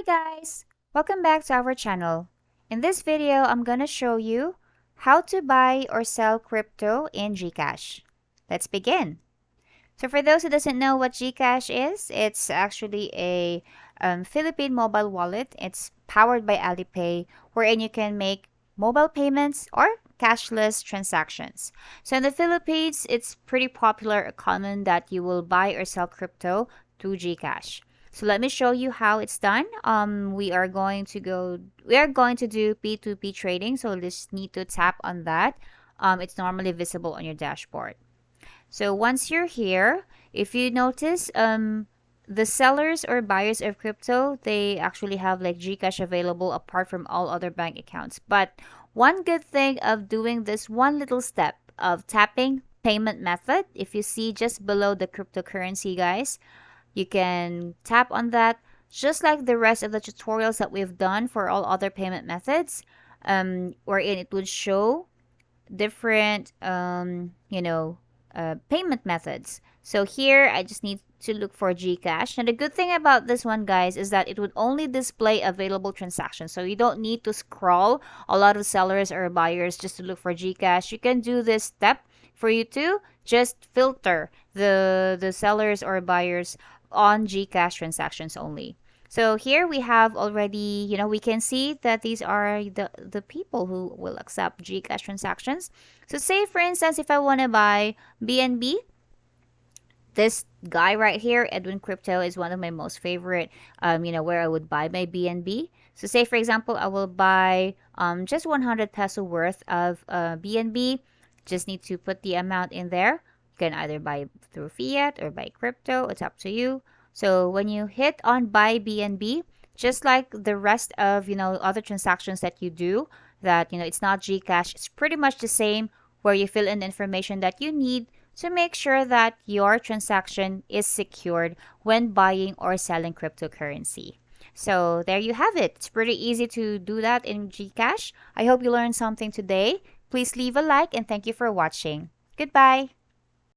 Hi guys! Welcome back to our channel. In this video, I'm gonna show you how to buy or sell crypto in GCash. Let's begin. So for those who doesn't know what GCash is, it's actually a Philippine mobile wallet. It's powered by Alipay, wherein you can make mobile payments or cashless transactions. So in the Philippines, it's pretty popular or common that you will buy or sell crypto through GCash. So let me show you how it's done. We are going to do P2P trading. So just need to tap on that. It's normally visible on your dashboard. So once you're here, if you notice, the sellers or buyers of crypto, they actually have like GCash available apart from all other bank accounts. But one good thing of doing this one little step of tapping payment method, if you see just below the cryptocurrency, guys, you can tap on that just like the rest of the tutorials that we've done for all other payment methods, wherein it would show different payment methods. So here I just need to look for GCash. And the good thing about this one, guys, is that it would only display available transactions. So you don't need to scroll a lot of sellers or buyers just to look for GCash. You can do this step for you to just filter the sellers or buyers on GCash transactions only. So here we have already, we can see that these are the people who will accept GCash transactions. So say, for instance, if I want to buy BNB, this guy right here, Edwin Crypto, is one of my most favorite, where I would buy my BNB. So say, for example, I will buy just 100 peso worth of BNB. Just need to put the amount in there. You can either buy through fiat or buy crypto. It's up to you. So when you hit on buy BNB, just like the rest of, other transactions that you do, that, it's not GCash, it's pretty much the same, where you fill in the information that you need to make sure that your transaction is secured when buying or selling cryptocurrency. So there you have it. It's pretty easy to do that in GCash. I hope you learned something today. Please leave a like and thank you for watching. Goodbye.